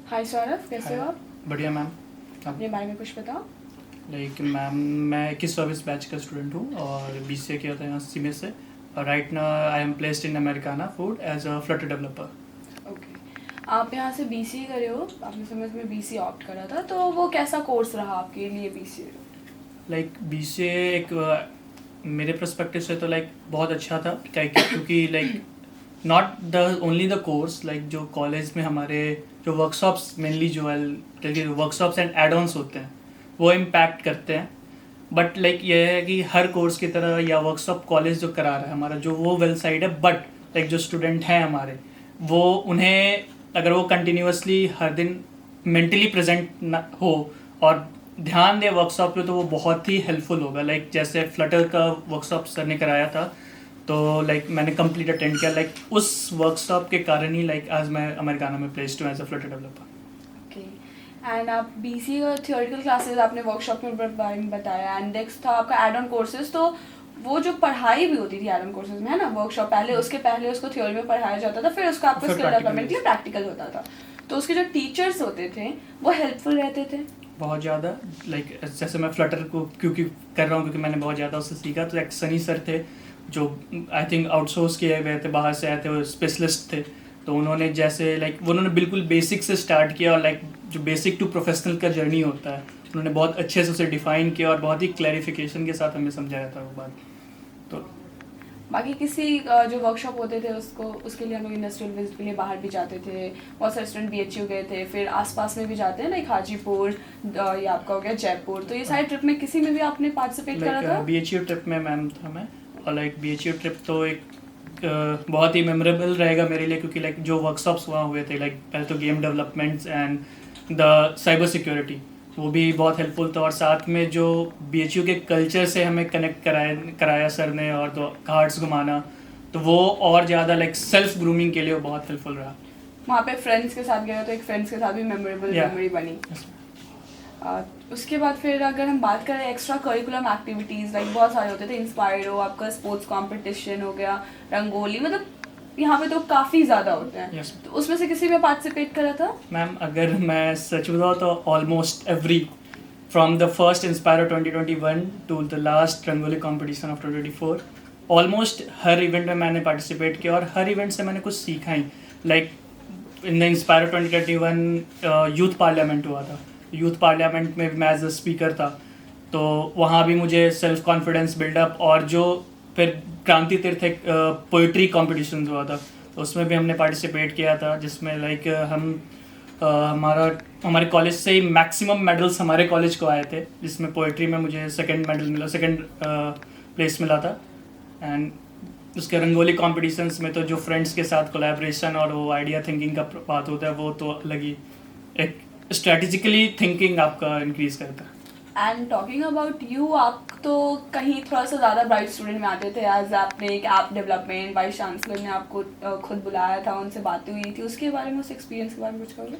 हाय सौरभ, कैसे हो आप? बढ़िया मैम। अपने बारे में कुछ बताओ। मैम, मैं 21 बैच का स्टूडेंट हूँ और BCA किया था यहाँ सीमे से। Right now I am placed in Americana food as a Flutter developer. Okay, आप यहाँ से बीसीए करे हो, आपने समझ में बीसीए ऑप्ट करा था, तो वो कैसा कोर्स रहा आपके लिए बीसीए? BCA एक मेरे पर्सपेक्टिव से तो बहुत अच्छा था क्योंकि not the only the course, जो कॉलेज में हमारे जो वर्कशॉप्स मेनली जो है वर्कशॉप्स एंड एड ऑन्स होते हैं वो इम्पैक्ट करते हैं। बट ये है कि हर कोर्स की तरह या वर्कशॉप कॉलेज जो करा रहा है हमारा जो वो वेल साइड है, बट जो स्टूडेंट हैं हमारे वो उन्हें अगर वो कंटिन्यूसली हर दिन मेंटली प्रेजेंट हो और ध्यान दे वर्कशॉप पे तो वो बहुत ही हेल्पफुल होगा। जैसे फ्लटर का वर्कशॉप सर ने कराया था तो मैंने कंप्लीट अटेंड किया। उस वर्कशॉप के कारण ही आज मैं अमेरिकाना में प्लेस्ड हूँ as a Flutter developer. Okay, and आप बीसीए का थियोरेटिकल क्लासेस आपने वर्कशॉप में बारे में बताया, एंड नेक्स्ट था आपका एड ऑन कोर्सेज। तो वो जो पढ़ाई भी होती थी एड ऑन कोर्सेज में, है ना, वर्कशॉप उसके पहले उसको थ्योरी में पढ़ाया जाता था, फिर उसका आपको स्किल डेवलपमेंट के लिए प्रैक्टिकल होता था। तो उसके जो टीचर्स होते थे वो हेल्पफुल रहते थे बहुत ज़्यादा। जैसे मैं फ्लटर को क्योंकि कर रहा हूँ क्योंकि मैंने बहुत ज़्यादा उससे सीखा। तो एक सनी सर थे जो आई थिंक आउटसोर्स किए हुए थे, बाहर से आए थे, वो स्पेशलिस्ट थे। तो उन्होंने जैसे उन्होंने बिल्कुल बेसिक से स्टार्ट किया और जो बेसिक टू प्रोफेशनल का जर्नी होता है उन्होंने बहुत अच्छे से उसे डिफ़ाइन किया और बहुत ही क्लैरिफिकेशन के साथ हमें समझाया था वो बात। तो बाकी किसी जो वर्कशॉप होते थे उसके लिए हम लोग इंडस्ट्रियल विजिट के लिए बाहर भी जाते थे। बहुत सारे स्टूडेंट BHU गए थे, फिर आसपास में भी जाते हैं, लाइक हाजीपुर या आपका हो गया जयपुर। तो ये सारे ट्रिप में किसी में भी आपने पार्टिसिपेट करा था? BHU ट्रिप में मैम था मैं। और BHU ट्रिप तो एक बहुत ही मेमोरेबल रहेगा मेरे लिए क्योंकि जो वर्कशॉप्स वहाँ हुए थे पहले तो game developments and the cyber security वो भी बहुत हेल्पफुल था। और साथ में जो BHU के कल्चर से हमें कनेक्ट कराया सर ने और तो कार्ड्स घुमाना, तो वो और ज़्यादा सेल्फ ग्रूमिंग के लिए वो बहुत हेल्पफुल रहा। वहाँ पे फ्रेंड्स के साथ गए तो एक फ्रेंड्स के साथ भी मेमोरेबल मेमोरी बनी। उसके बाद फिर अगर हम बात करें एक्स्ट्रा करिकुलम एक्टिविटीज़, बहुत सारे होते थे। इंस्पायर हो, आपका स्पोर्ट्स कंपटीशन हो गया, रंगोली, मतलब यहाँ पे तो काफ़ी ज़्यादा होते हैं। तो उसमें से किसी में पार्टिसिपेट करा था? मैम अगर मैं सच बताऊँ तो almost every, from the first Inspire 2021 to the last rangoli competition of 2024, almost हर इवेंट में मैंने पार्टिसिपेट किया और हर इवेंट से मैंने कुछ सीखा ही। In the inspire 2021 youth parliament हुआ था। यूथ पार्लियामेंट में भी मैं एज अ स्पीकर था, तो वहाँ भी मुझे सेल्फ कॉन्फिडेंस बिल्डअप। और जो फिर क्रांति तीर्थ एक पोइट्री कॉम्पिटिशन हुआ था तो उसमें भी हमने पार्टिसिपेट किया था, जिसमें हम हमारे कॉलेज से ही मैक्सिमम मेडल्स हमारे कॉलेज को आए थे, जिसमें पोइट्री में मुझे सेकंड मेडल मिला, सेकंड प्लेस मिला था। एंड उसके रंगोली कॉम्पिटिशन्स में तो जो फ्रेंड्स के साथ कोलैबोरेशन और वो आइडिया थिंकिंग का बात होता है वो तो अलग ही एक स्ट्रेटेजिकली थिंकिंग आपका इंक्रीज करता है। एंड टॉकिंग अबाउट यू, आप तो कहीं थोड़ा सा ज़्यादा ब्राइट स्टूडेंट में आते थे। एज आपने एक ऐप डेवलपमेंट, वाइस चांसलर ने आपको खुद बुलाया था, उनसे बातें हुई थी, उसके बारे में, उस एक्सपीरियंस के बारे में कुछ कहोगे?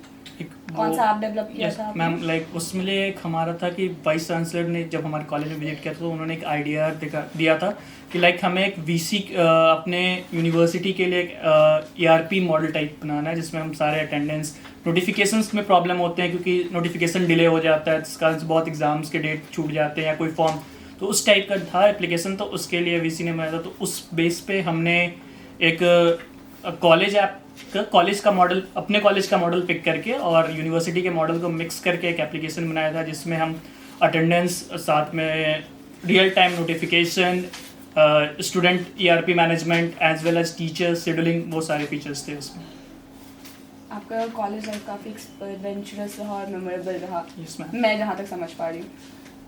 कौन सा ऐप डेवलप किया था मैम? उसमें लिए एक हमारा था कि वाइस चांसलर ने जब हमारे कॉलेज में विजिट किया था तो उन्होंने एक आइडिया दिया था कि हमें एक VC अपने यूनिवर्सिटी के लिए एक ERP मॉडल टाइप बनाना है, जिसमें हम सारे अटेंडेंस नोटिफिकेशंस में प्रॉब्लम होते हैं क्योंकि नोटिफिकेशन डिले हो जाता है, जिस कारण से बहुत एग्जाम्स के डेट छूट जाते हैं या कोई फॉर्म, तो उस टाइप का था एप्लीकेशन। तो उसके लिए VC ने बनाया था। तो उस बेस पे हमने एक कॉलेज का मॉडल, अपने कॉलेज का मॉडल पिक करके और यूनिवर्सिटी के मॉडल को मिक्स करके एक एप्लीकेशन बनाया था, जिसमें हम अटेंडेंस, साथ में real time notification, student ERP management as well as teacher scheduling, वो सारे फीचर्स थे उसमें। आपका कॉलेज लाइफ काफ़ी एडवेंचरस रहा और मेमोरेबल रहा। Yes, ma'am. मैं जहाँ तक समझ पा रही हूँ।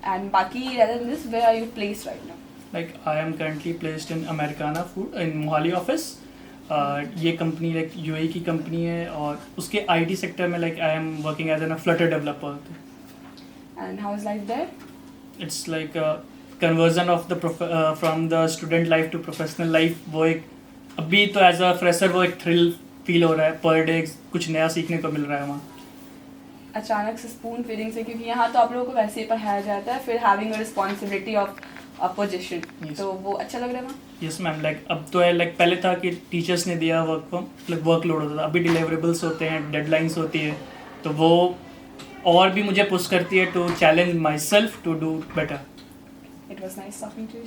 एंड बाकी rather than this, where are you placed right now? I am currently placed in Americana Food in Mohali office. ये कंपनी UAE की कंपनी है और उसके IT सेक्टर में I am working as a Flutter developer. And how is life there? It's like a conversion of the from the student life to professional life. वो एक अभी तो एज अ फ्रेशर वो एक थ्रिल फील हो रहा है, पर डे कुछ नया सीखने को मिल रहा है वहाँ। अचानक से स्पून फीडिंग से, क्योंकि यहाँ तो आप लोगों को वैसे ही पढ़ाया जाता है, फिर having a responsibility of a position, तो वो अच्छा लग रहा है वहाँ? Yes ma'am. अब तो है पहले था कि टीचर्स ने दिया वर्कलोड होता था, अभी डिलीवरेबल्स होते हैं, डेडलाइंस होती है, तो वो और भी मुझे पुश करती है to challenge myself to do better. It was nice talking to you.